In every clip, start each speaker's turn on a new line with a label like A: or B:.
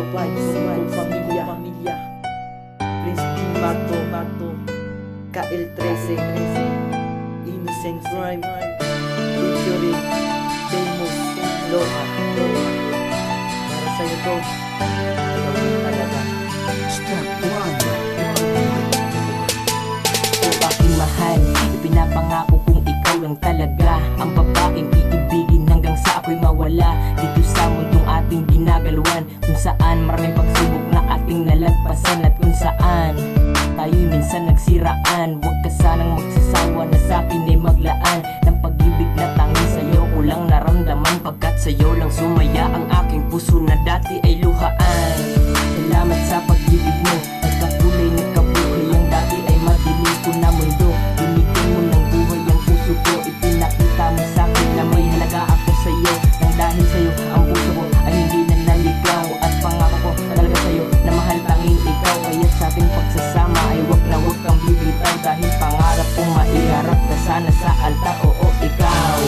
A: vibes, pamilya, Prince Mato, KL13, Innocent Crime, featuring Famous Loha. Para sa'yo to, ikaw din talaga.
B: Step 1.
C: O aking mahal, ipinapangako kong ikaw lang talaga ang babaeng iibigin hanggang sa ako'y mawala. Dito sa mundong ating ginagalawan, kung saan maraming pagsubok na ating nalagpasan, at kung saan tayo'y minsan nagsiraan. Huwag ka sanang magsasawa na sa'kin ay maglaan ng pag-ibig na tanging sa'yo ko lang naramdaman, pagkat sa'yo lang sumaya ang aking puso na dati ay luhaan. Salamat sa pag-ibig mo, nagkakulay nagkabuhay ang dati ay madilim ko na mundo. Binigyan mo ng buhay ang puso ko, ipinakita mo sa'kin na may halaga ako sa'yo. Nang dahil sa'yo ang puso ko ay hindi na naligaw, at pangako ko talaga sa'yo na mahal tanging ikaw. Kaya sa ating pagsasama ay wag kang bibitaw, dahil pangarap kong maiharap ka sana sa altar. Oo, ikaw.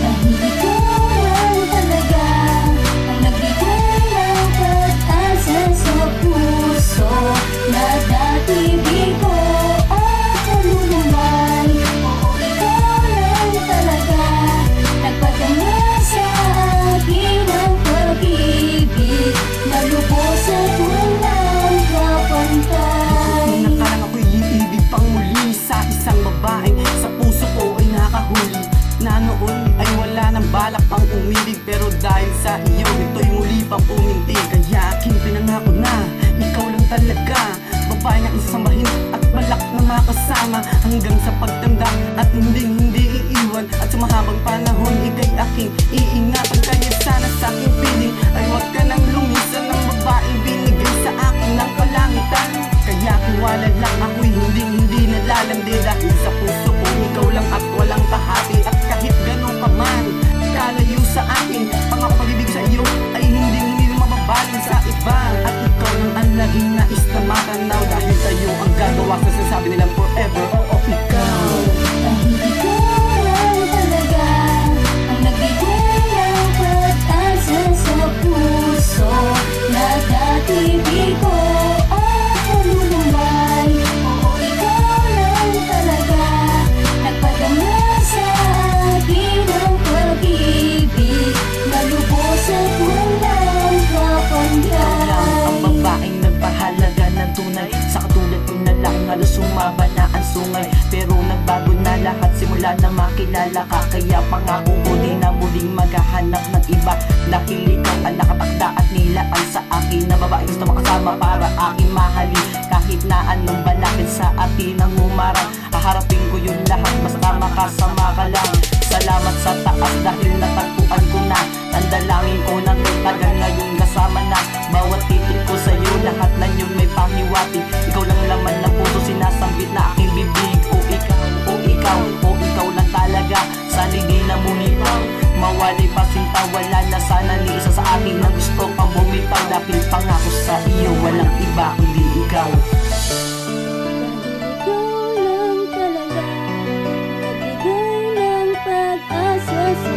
D: Dahil ikaw lang talaga ang nagbigay ng pag-asa sa puso na dati di ko at nalulungay. Oo, ikaw lang talaga nagpadama sa akin ang pag-ibig na lubos at walang kapantay.
B: Nakalang ako'y iibig pang muli sa isang babaeng sa puso ko ay nakahuli, na noon ay wala nang balak pang umibig, pero dahil sa iyo ito'y muli pang pumintig. Kaya aking pinangako na ikaw lang talaga, babae na isasambahin at balak na makasama hanggang sa pagtanda, at hindi iiwan, at sa mahabang panahon ika'y aking iingatan. Kaya sana sa aking piling ay huwag ka nang lumisan ng babaeng binigay sa akin ng kalangitan. Kaya kung wala lang ako'y hindi nalalandi, dahil sa puso ko ikaw lang at walang kahati. At kahit gano'n ka man kalayo sa akin, pangako pag-ibig sa iyo ay hindi mababaling sa iba. At ikaw lang ang laging nais na matanaw, dahil sa iyo ang gagawa sa sinasabi nilang forever. Oo, ikaw.
D: Dahil ikaw lang talaga ang nagbigay ng pag-asa sa puso na dati di ko at nalulungay. Oo, ikaw lang talaga nagpadama sa akin ang pag-ibig na lubos at walang
C: Ikaw lang ang
D: kapantay.
C: babaeng nagpahalaga ng tunay, sa katulad ko na lang halos sumaba na ang sungay. Pero nagbago na lahat simula na makilala ka. Kaya pangako ko di na muling maghahanap ng iba, dahil ikaw ang nakatakda at nilaan sa akin na babae gusto makasama para aking mahalin. Kahit na anong balakid sa atin ang umarang, haharapin ko yun lahat basta makasama ka lang. Salamat sa taas dahil natagpuan ko na ang dalangin ko na tagal ngayon kasama na. Bawat titik ko sa'yo, lahat na yun may pahiwati. Ikaw lang laman ng puso, sinasambit na aking bibig. O ikaw, o ikaw, o ikaw lang talaga. Sana di na bumitaw, mawalay pa sinta, wala na sana ni isa sa akin na gusto pang bumitaw. Dahil pangako sa iyo, walang iba kundi ikaw.
D: Ikaw lang talaga nagbigay ng pag-asa sa